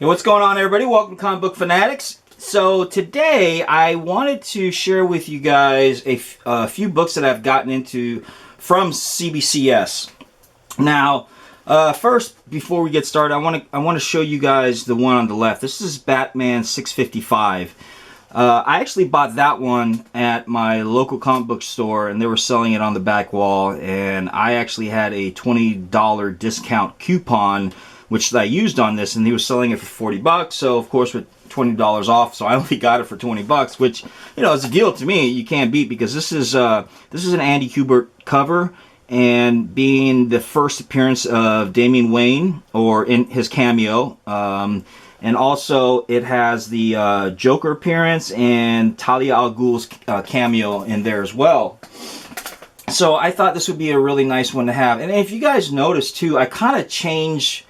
What's going on, everybody? Welcome to Comic Book Fanatics. So today I wanted to share with you guys a few books that I've gotten into from CBCS. Now, first, before we get started, I want to show you guys the one on the left. This is Batman 655. I actually bought that one at my local comic book store, and they were selling it on the back wall, and I actually had a $20 discount coupon which I used on this, and he was selling it for 40 bucks. So of course with $20 off, so I only got it for 20 bucks, which, you know, is a deal to me you can't beat, because this is an Andy Kubert cover, and being the first appearance of Damian Wayne, or in his cameo, and also it has the Joker appearance and Talia al Ghul's cameo in there as well. So I thought this would be a really nice one to have. And if you guys notice too, I kind of changed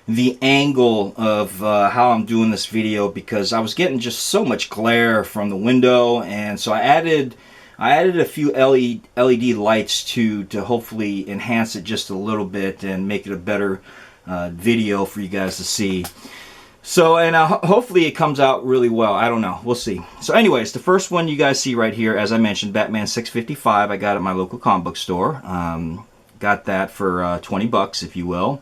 the angle of how I'm doing this video, because I was getting just so much glare from the window, and so I added a few LED lights to hopefully enhance it just a little bit and make it a better video for you guys to see. So, and hopefully it comes out really well. I don't know. We'll see. So anyways, the first one you guys see right here, as I mentioned, Batman 655, I got it at my local comic book store. Got that for 20 bucks, if you will.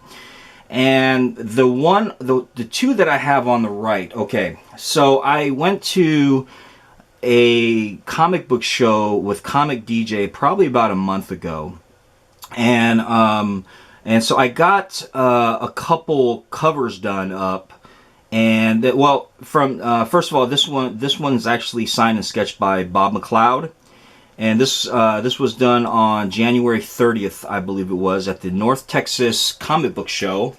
And the two that I have on the right, okay, so I went to a comic book show with Comic DJ probably about a month ago, and so I got a couple covers done up, and well, from first of all, this one's actually signed and sketched by Bob McLeod. And this was done on January 30th, I believe it was, at the North Texas Comic Book Show.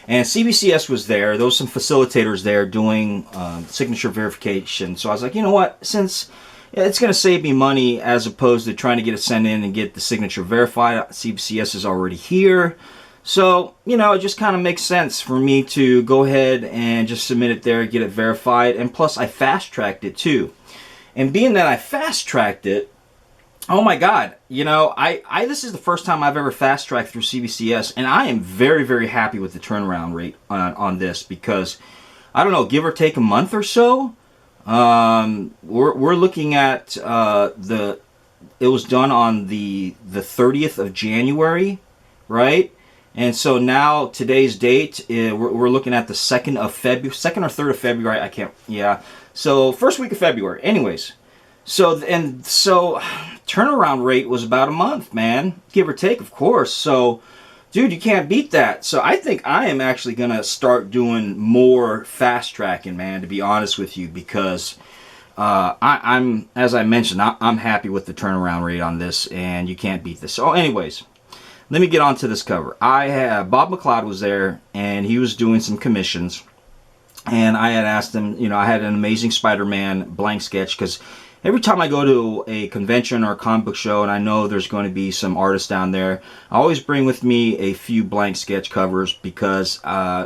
And CBCS was there. There was some facilitators there doing signature verification. So I was like, you know what? Since it's going to save me money as opposed to trying to get it sent in and get the signature verified, CBCS is already here. So, you know, it just kind of makes sense for me to go ahead and just submit it there, get it verified. And plus, I fast-tracked it too. And being that I fast-tracked it, oh my God, you know, this is the first time I've ever fast-tracked through CBCS, and I am very, very happy with the turnaround rate on this, because, I don't know, give or take a month or so, we're looking at, it was done on the 30th of January, right? And so now, today's date, we're looking at the 2nd or 3rd of February, I can't, yeah. So, first week of February, anyways. So turnaround rate was about a month, man, give or take, of course. So, dude, you can't beat that. So I think I am actually gonna start doing more fast tracking, man, to be honest with you, because I'm, as I mentioned, I'm happy with the turnaround rate on this, and you can't beat this. So, anyways, let me get on to this cover. Bob McLeod was there, and he was doing some commissions, and I had asked him, you know, I had an Amazing Spider-Man blank sketch, because every time I go to a convention or a comic book show and I know there's going to be some artists down there, I always bring with me a few blank sketch covers, because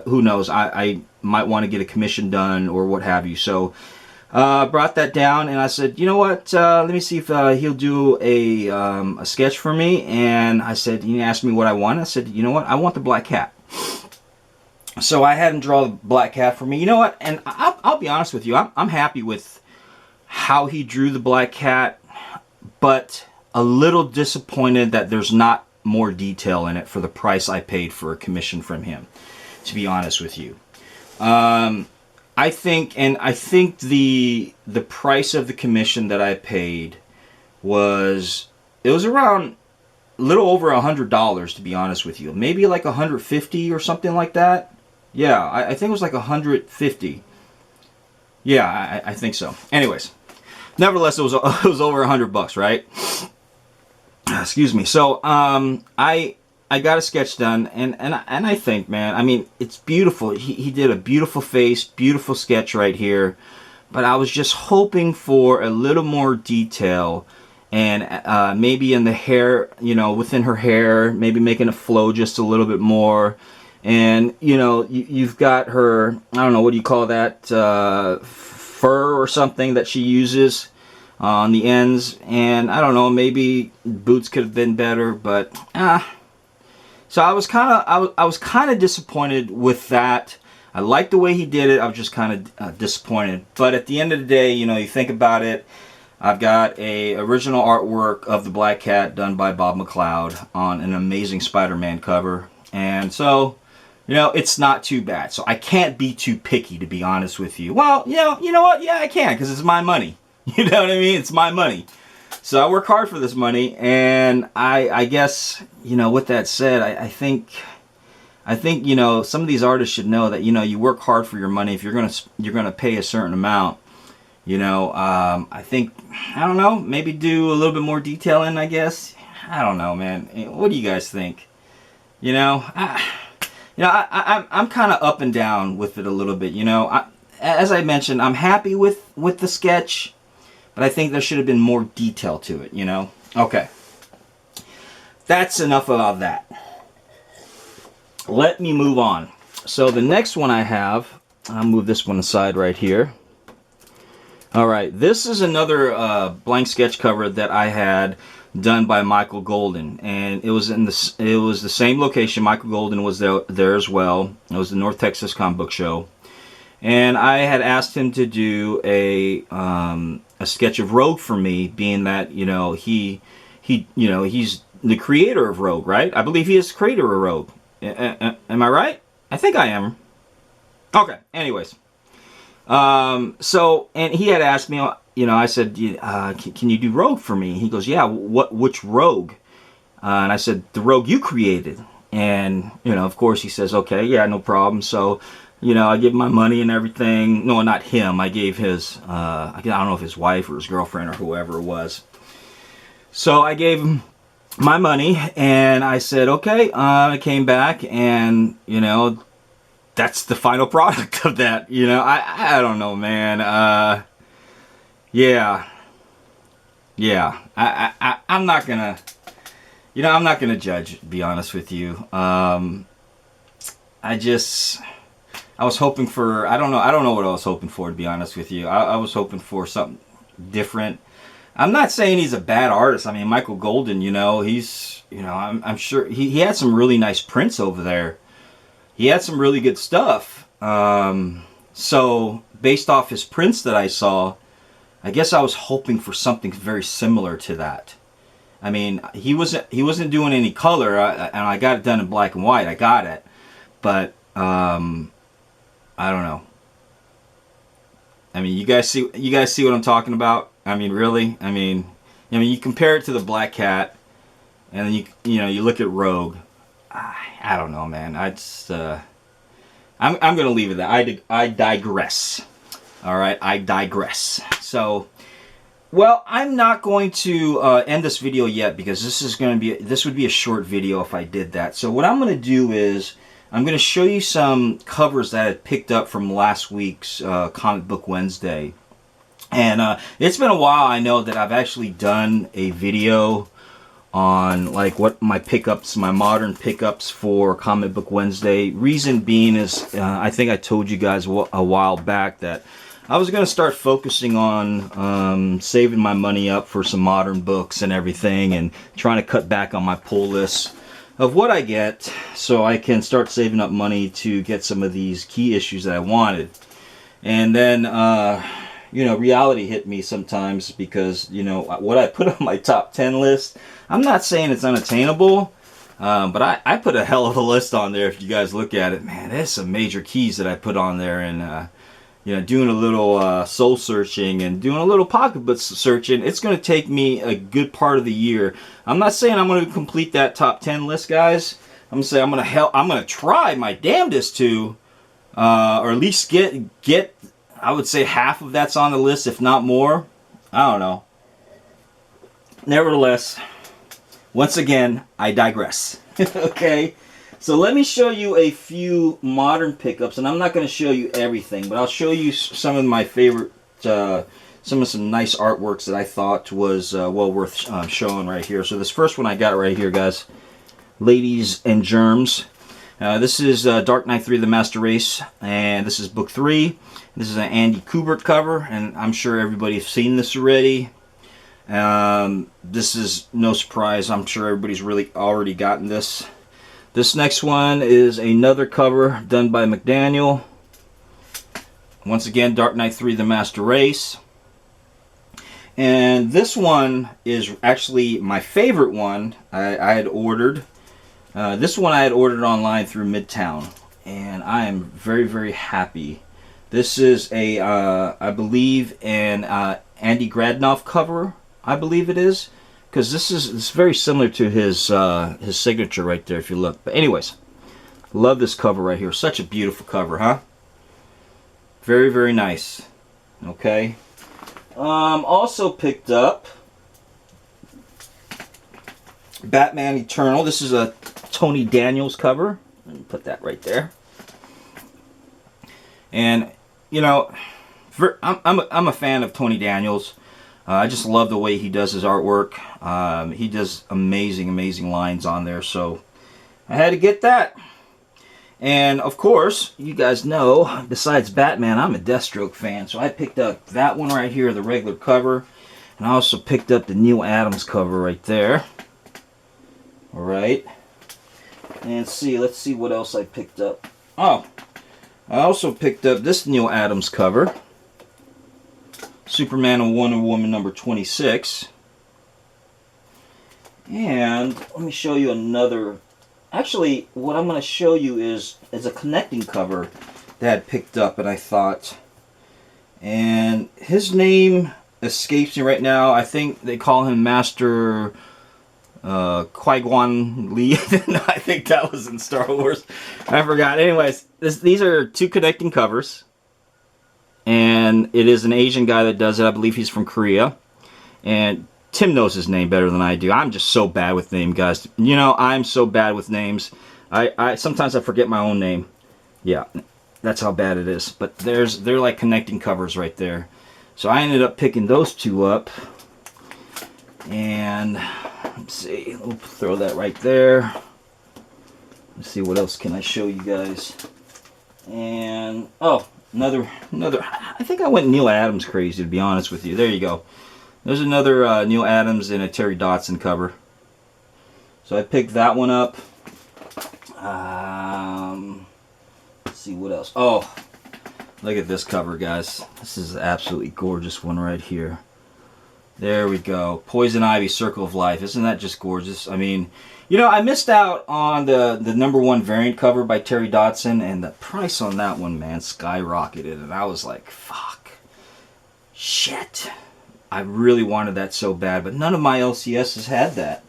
who knows, I might want to get a commission done or what have you. So brought that down, and I said, you know what, let me see if he'll do a sketch for me. And I said, he asked me what I want. I said, you know what, I want the Black Cat. So I had him draw the Black Cat for me. You know what, and I'll be honest with you, I'm happy with how he drew the Black Cat, but a little disappointed that there's not more detail in it for the price I paid for a commission from him, to be honest with you. I think the price of the commission that I paid was around a little over $100, to be honest with you. Maybe like $150 or something like that. Yeah, I think it was like $150. Yeah, I think so. Anyways, nevertheless, it was over $100, right? Excuse me. So I got a sketch done, and I think, man, I mean, it's beautiful. He did a beautiful face, beautiful sketch right here, but I was just hoping for a little more detail, and maybe in the hair, you know, within her hair, maybe making it flow just a little bit more. And, you know, you've got her, I don't know, what do you call that, fur or something that she uses on the ends. And I don't know, maybe boots could have been better, but so I was kind of disappointed with that. I liked the way he did it. I was just kind of disappointed. But at the end of the day, you know, you think about it, I've got a original artwork of the Black Cat done by Bob McLeod on an Amazing Spider-Man cover. And so, you know, it's not too bad. So I can't be too picky, to be honest with you. Well, you know what? Yeah, I can, because it's my money. You know what I mean? It's my money. So I work hard for this money, and I guess, you know, with that said, I think, you know, some of these artists should know that, you know, you work hard for your money. If you're gonna pay a certain amount, you know, I think, I don't know, maybe do a little bit more detailing, I guess. I don't know, man. What do you guys think? You know, I'm kind of up and down with it a little bit. You know, as I mentioned, I'm happy with the sketch, but I think there should have been more detail to it, you know? Okay. That's enough about that. Let me move on. So the next one I have, I'll move this one aside right here. Alright, this is another blank sketch cover that I had done by Michael Golden, and it was the same location. Michael Golden was there as well. It was the North Texas Comic Book Show, and I had asked him to do a sketch of Rogue for me, being that, you know, he's the creator of Rogue, right? I believe he is the creator of Rogue. Am I right? I think I am. Okay. Anyways, so, and he had asked me, you know, I said, can you do Rogue for me? He goes, yeah, which Rogue? And I said, the Rogue you created. And, you know, of course he says, okay, yeah, no problem. So, you know, I give him my money and everything. No, not him. I gave his, I don't know if his wife or his girlfriend or whoever it was. So I gave him my money, and I said, okay. I came back, and, you know, that's the final product of that. You know, I don't know, man. Yeah. I'm not gonna, you know, I'm not gonna judge, to be honest with you. I was hoping for, I don't know what I was hoping for, to be honest with you. I was hoping for something different. I'm not saying he's a bad artist. I mean, Michael Golden, you know, he's, you know, I'm sure he had some really nice prints over there. He had some really good stuff. So based off his prints that I saw, I guess I was hoping for something very similar to that. I mean, he wasn't doing any color, and I got it done in black and white. I got it, but I don't know. I mean, you guys see what I'm talking about? I mean, really? I mean, you compare it to the Black Cat, and then you look at Rogue. I don't know, man. I'm gonna leave it there. I digress. All right, I digress. So, well, I'm not going to end this video yet, because this would be a short video if I did that. So what I'm going to do is I'm going to show you some covers that I picked up from last week's Comic Book Wednesday. And it's been a while. I know that I've actually done a video on like what my pickups, my modern pickups for Comic Book Wednesday. Reason being is I think I told you guys a while back that I was going to start focusing on saving my money up for some modern books and everything, and trying to cut back on my pull list of what I get, so I can start saving up money to get some of these key issues that I wanted. And then you know, reality hit me sometimes, because, you know, what I put on my top 10 list, I'm not saying it's unattainable, but I put a hell of a list on there. If you guys look at it, man, there's some major keys that I put on there. And you know, doing a little soul searching and doing a little pocketbook searching, it's going to take me a good part of the year. I'm not saying I'm going to complete that top 10 list, guys. I'm going to say I'm going to try my damnedest to, or at least get, I would say half of that's on the list, if not more. I don't know. Nevertheless, once again, I digress. Okay, so let me show you a few modern pickups, and I'm not going to show you everything, but I'll show you some of my favorite, some nice artworks that I thought was well worth showing right here. So this first one I got right here, guys, Ladies and Germs. This is Dark Knight 3: The Master Race, and this is book 3. This is an Andy Kubert cover, and I'm sure everybody has seen this already. This is no surprise. I'm sure everybody's really already gotten this. This next one is another cover done by McDaniel. Once again, Dark Knight 3, The Master Race. And this one is actually my favorite one. I had ordered. This one I had ordered online through Midtown. And I am very, very happy. This is a, I believe, an Andy Gradnoff cover, I believe it is. Because it's very similar to his signature right there, if you look. But anyways, love this cover right here. Such a beautiful cover, huh? Very, very nice. Okay. Also picked up Batman Eternal. This is a Tony Daniels cover. Let me put that right there. And you know, I'm a fan of Tony Daniels. I just love the way he does his artwork. He does amazing lines on there. So I had to get that. And of course, you guys know, besides Batman, I'm a Deathstroke fan. So I picked up that one right here, the regular cover. And I also picked up the Neil Adams cover right there. Alright. And let's see what else I picked up. Oh, I also picked up this Neil Adams cover. Superman and Wonder Woman number 26. And let me show you another. Actually, what I'm going to show you is a connecting cover that I picked up, and I thought, and his name escapes me right now. I think they call him Master Qui-Gon Lee. I think that was in Star Wars. I forgot. Anyways, these are two connecting covers, and it is an Asian guy that does it. I believe he's from Korea, and Tim knows his name better than I do. I'm just so bad with names, guys. You know, I'm so bad with names. I sometimes I forget my own name. Yeah, that's how bad it is. But they're like connecting covers right there. So I ended up picking those two up. And let's see, we'll throw that right there. Let's see, what else can I show you guys? And oh, another. I think I went Neil Adams crazy, to be honest with you. There you go. There's another Neil Adams and a Terry Dodson cover. So I picked that one up. Let's see what else. Oh, look at this cover, guys. This is an absolutely gorgeous one right here. There we go. Poison Ivy, Circle of Life. Isn't that just gorgeous? I mean, you know, I missed out on the #1 variant cover by Terry Dodson, and the price on that one, man, skyrocketed. And I was like, fuck. Shit. I really wanted that so bad, but none of my LCSs had that.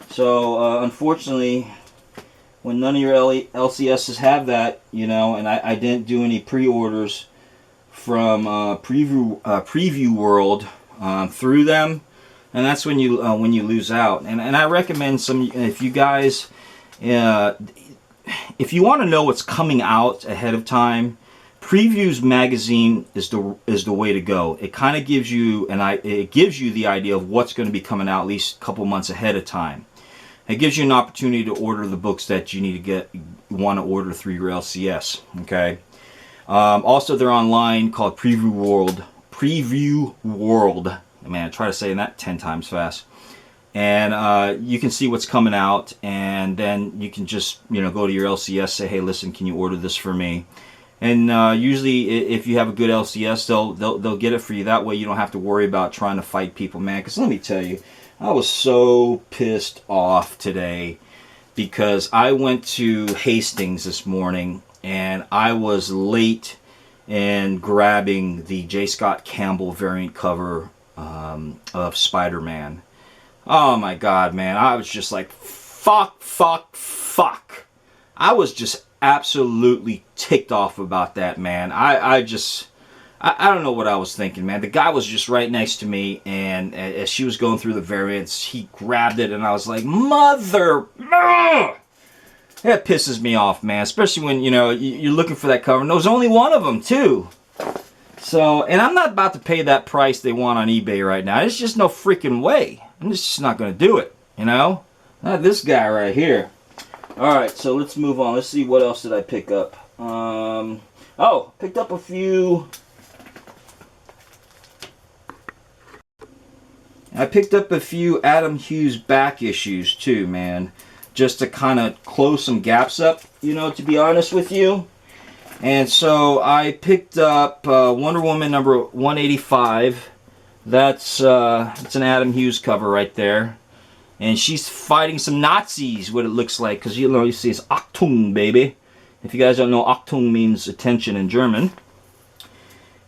So, unfortunately, when none of your LCSs have that, you know, and I didn't do any pre-orders from Preview World through them, and that's when you lose out. And I recommend if you guys, if you want to know what's coming out ahead of time, Previews magazine is the way to go. It kind of gives you it gives you the idea of what's going to be coming out at least a couple months ahead of time. It gives you an opportunity to order the books that you need to want to order through your LCS. Okay. Also, they're online called Preview World. Man, I try to say that 10 times fast. And you can see what's coming out, and then you can just go to your LCS, say, hey, listen, can you order this for me? And usually, if you have a good LCS, they'll get it for you. That way, you don't have to worry about trying to fight people, man. Because let me tell you, I was so pissed off today because I went to Hastings this morning, and I was late in grabbing the J. Scott Campbell variant cover of Spider-Man. Oh my God, man! I was just like, fuck. I was just absolutely ticked off about that, man. I don't know what I was thinking, man. The guy was just right next to me, and as she was going through the variants, he grabbed it, and I was like, mother... That pisses me off, man. Especially when, you're looking for that cover, and there was only one of them, too. So, and I'm not about to pay that price they want on eBay right now. There's just no freaking way. I'm just not going to do it, Not this guy right here. Alright, so let's move on. Let's see, what else did I pick up? Picked up a few... I picked up a few Adam Hughes back issues too, man. Just to kind of close some gaps up, to be honest with you. And so I picked up Wonder Woman number 185. That's it's an Adam Hughes cover right there. And she's fighting some Nazis, what it looks like. Because, you see it's Achtung, baby. If you guys don't know, Achtung means attention in German.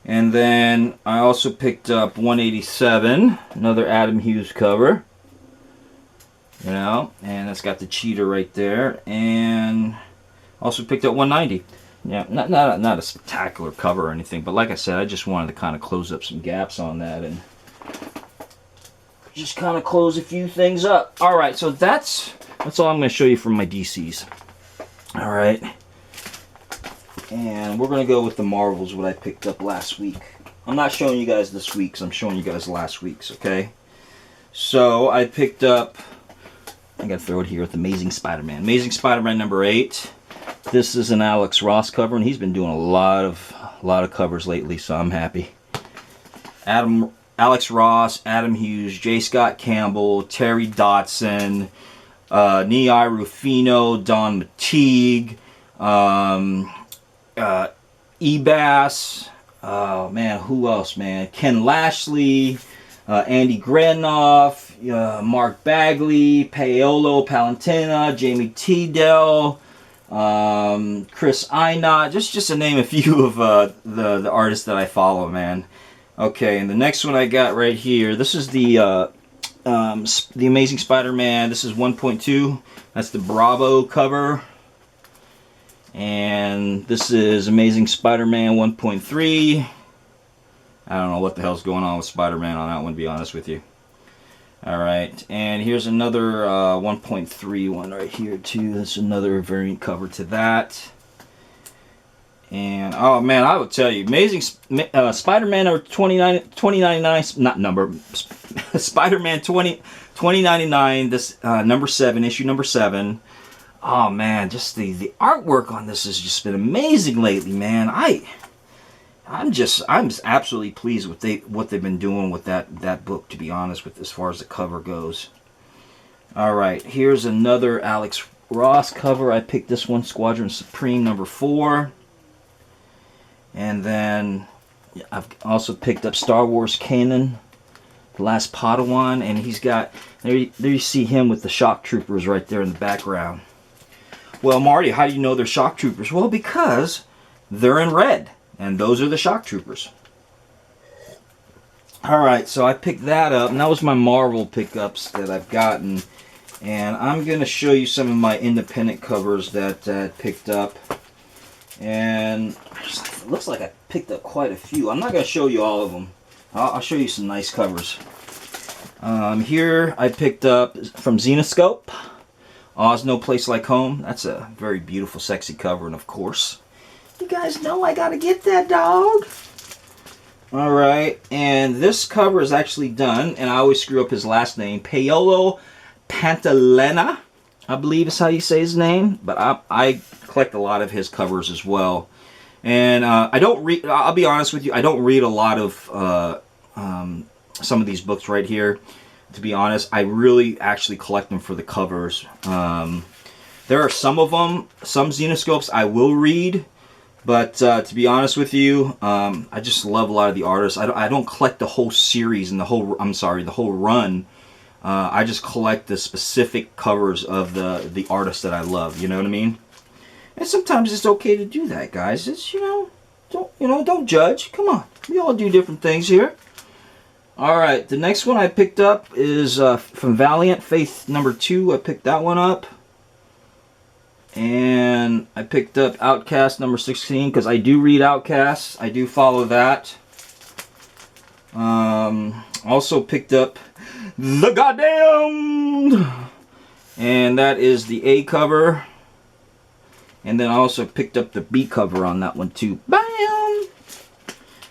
And then I also picked up 187, another Adam Hughes cover. And it's got the cheetah right there. And also picked up 190. Yeah, not a spectacular cover or anything, but like I said, I just wanted to kind of close up some gaps on that and just kind of close a few things up. All right, so that's all I'm going to show you from my DCs. All right, and we're going to go with the Marvels, what I picked up last week. I'm not showing you guys this week's, I'm showing you guys last week's, okay? So I picked up, I got to throw it here with Amazing Spider-Man. Amazing Spider-Man number 8. This is an Alex Ross cover, and he's been doing a lot of covers lately, so I'm happy. Alex Ross, Adam Hughes, J. Scott Campbell, Terry Dotson, Nei Rufino, Don Mateague, Ebass, oh man, who else, man? Ken Lashley, Andy Granoff, Mark Bagley, Paolo Palantina, Jamie Tidell, Chris Inott, just to name a few of the artists that I follow, man. Okay, and the next one I got right here, this is the Amazing Spider-Man. This is 1.2. That's the Bravo cover. And this is Amazing Spider-Man 1.3. I don't know what the hell's going on with Spider-Man on that one, to be honest with you. Alright, and here's another 1.3 one right here too. That's another variant cover to that. And oh man, I will tell you, Amazing Spider-Man number 2099, not number, Spider-Man 2099, this number 7, issue number 7. Oh man, just the artwork on this has just been amazing lately, man. I'm just absolutely pleased with what they've been doing with that book, to be honest with, as far as the cover goes. All right, here's another Alex Ross cover. I picked this one, Squadron Supreme number 4. And then I've also picked up Star Wars Kanan, The Last Padawan, and he's got, there you see him with the shock troopers right there in the background. Well, Marty, how do you know they're shock troopers? Well, because they're in red, and those are the shock troopers. Alright, so I picked that up, and that was my Marvel pickups that I've gotten. And I'm going to show you some of my independent covers that I picked up. And it looks like I picked up quite a few. I'm not going to show you all of them. I'll show you some nice covers. Here I picked up from Zenoscope, Oz No Place Like Home. That's a very beautiful, sexy cover. And of course, you guys know I got to get that, dog. Alright, and this cover is actually done, and I always screw up his last name, Paolo Pantalena, I believe is how you say his name, but I collect a lot of his covers as well. And I don't read, I'll be honest with you, I don't read a lot of some of these books right here. To be honest, I really actually collect them for the covers. There are some of them, some Zenoscopes I will read, but to be honest with you, I just love a lot of the artists. I don't collect the whole series and the whole run. I just collect the specific covers of the artists that I love. You know what I mean? And sometimes it's okay to do that, guys. It's don't judge. Come on, we all do different things here. All right, the next one I picked up is from Valiant, Faith number 2. I picked that one up. And I picked up Outcast number 16 because I do read Outcast. I do follow that. Also picked up The Goddamned, and that is the A cover. And then I also picked up the B cover on that one too. Bam!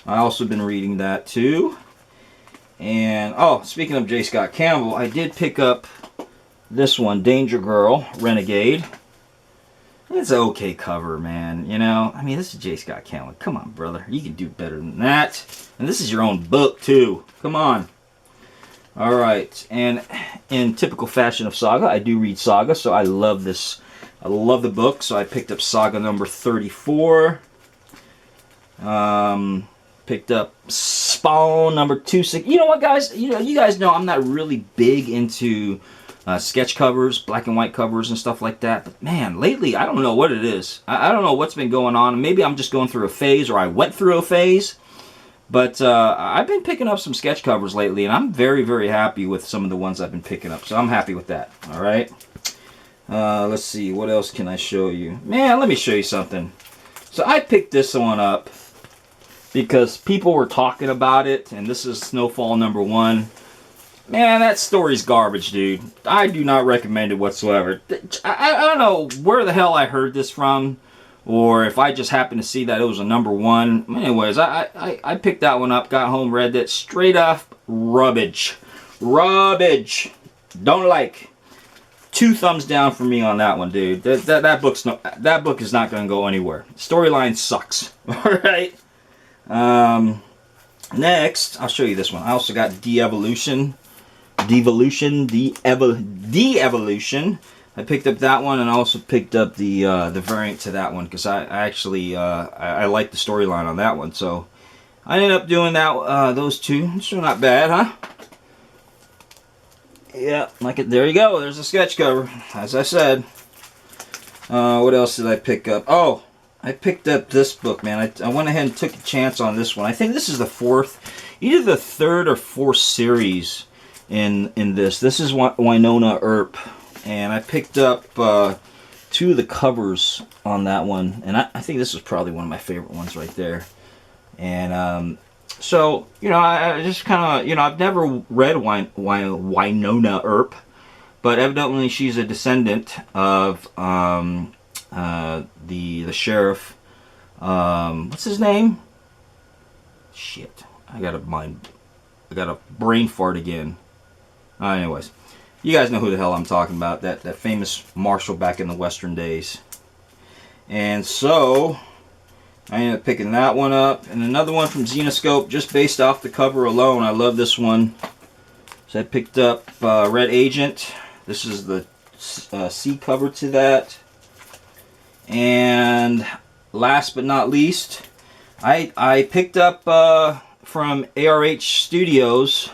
I also been reading that too. And oh, speaking of J. Scott Campbell, I did pick up this one, Danger Girl, Renegade. It's an okay cover, man. You know, I mean, this is J. Scott Campbell. Come on, brother. You can do better than that. And this is your own book, too. Come on. All right. And in typical fashion of Saga, I do read Saga, so I love this. I love the book, so I picked up Saga number 34. Picked up Spawn number 26. You know what, guys? You guys know I'm not really big into sketch covers, black and white covers and stuff like that. But man, lately, I don't know what it is. I don't know what's been going on. Maybe I'm just going through a phase, or I went through a phase. But I've been picking up some sketch covers lately, and I'm very, very happy with some of the ones I've been picking up. So I'm happy with that. All right. Let's see. What else can I show you? Man, let me show you something. So I picked this one up because people were talking about it, and this is Snowfall number 1. Man, that story's garbage, dude. I do not recommend it whatsoever. I don't know where the hell I heard this from, or if I just happened to see that it was a number 1. Anyways, I picked that one up, got home, read it. Straight up rubbish. Rubbish. Don't like. 2 thumbs down for me on that one, dude. That book is not going to go anywhere. Storyline sucks. All right. Next, I'll show you this one. I also got De-Evolution. I picked up that one, and I also picked up the variant to that one because I actually I like the storyline on that one. So I ended up doing that those 2. It's still not bad, huh? Yeah, like it. There you go. There's a sketch cover, as I said. What else did I pick up? Oh, I picked up this book, man. I went ahead and took a chance on this one. I think this is the 4th, either the 3rd or 4th series in this. This is Winona Earp, and I picked up 2 of the covers on that one, and I think this is probably one of my favorite ones right there. And so, I just kind of, I've never read Winona Earp, but evidently she's a descendant of the sheriff. What's his name? Shit, I got a brain fart again. Anyways, you guys know who the hell I'm talking about. That famous marshal back in the Western days. And so I ended up picking that one up, and another one from Zenoscope, just based off the cover alone. I love this one. So I picked up Red Agent. This is the C cover to that. And last but not least, I picked up from ARH Studios.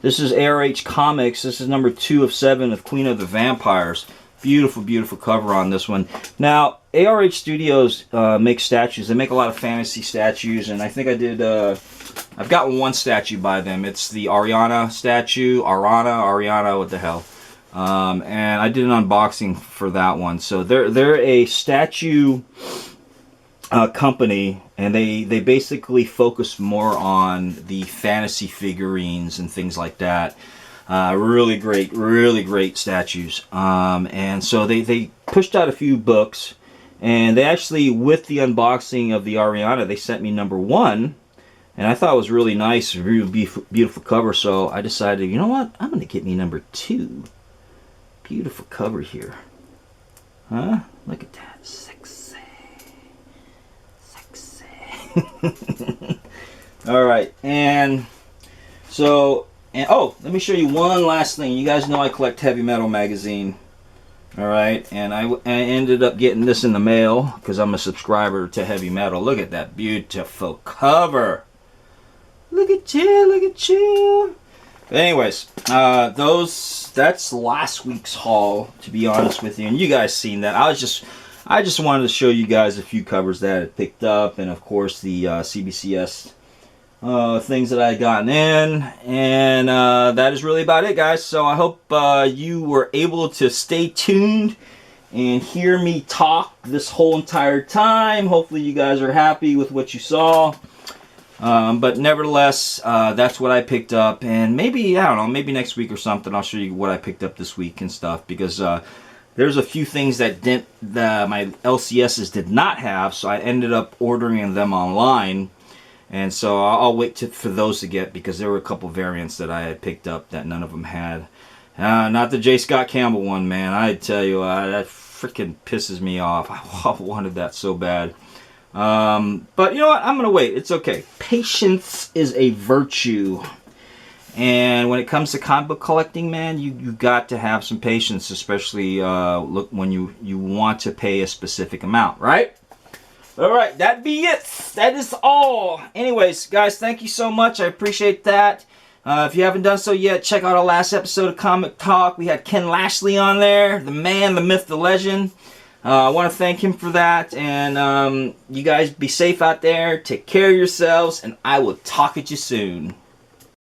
This is ARH Comics. This is number 2 of 7 of Queen of the Vampires. Beautiful, beautiful cover on this one. Now, ARH Studios makes statues. They make a lot of fantasy statues, and I think I did. I've got one statue by them. It's the Ariana statue. Ariana, what the hell? And I did an unboxing for that one. So they're a statue company, and they basically focus more on the fantasy figurines and things like that. Really great statues. And so they pushed out a few books, and they actually, with the unboxing of the Ariana, they sent me number 1, and I thought it was really nice, really beautiful cover. So I decided, you know what, I'm going to get me number 2. Beautiful cover here. Huh? Look at that. Sexy. Alright, and so, oh, let me show you one last thing. You guys know I collect Heavy Metal magazine. Alright, and I ended up getting this in the mail because I'm a subscriber to Heavy Metal. Look at that beautiful cover. Look at you, look at you. But anyways, that's last week's haul, to be honest with you, and you guys seen that. I just wanted to show you guys a few covers that I picked up, and of course the CBCS things that I had gotten in, and that is really about it, guys. So I hope you were able to stay tuned and hear me talk this whole entire time. Hopefully you guys are happy with what you saw. But nevertheless, that's what I picked up, and maybe, I don't know, maybe next week or something I'll show you what I picked up this week and stuff, because there's a few things that my LCSs did not have, so I ended up ordering them online, and so I'll wait for those to get, because there were a couple variants that I had picked up that none of them had. Not the J. Scott Campbell one, man. I tell you, that freaking pisses me off. I wanted that so bad. But you know what? I'm going to wait. It's okay. Patience is a virtue. And when it comes to comic book collecting, man, you got to have some patience, especially look when you want to pay a specific amount, right? All right, that be it. That is all. Anyways, guys, thank you so much. I appreciate that. If you haven't done so yet, check out our last episode of Comic Talk. We had Ken Lashley on there, the man, the myth, the legend. I want to thank him for that. And you guys be safe out there. Take care of yourselves. And I will talk at you soon.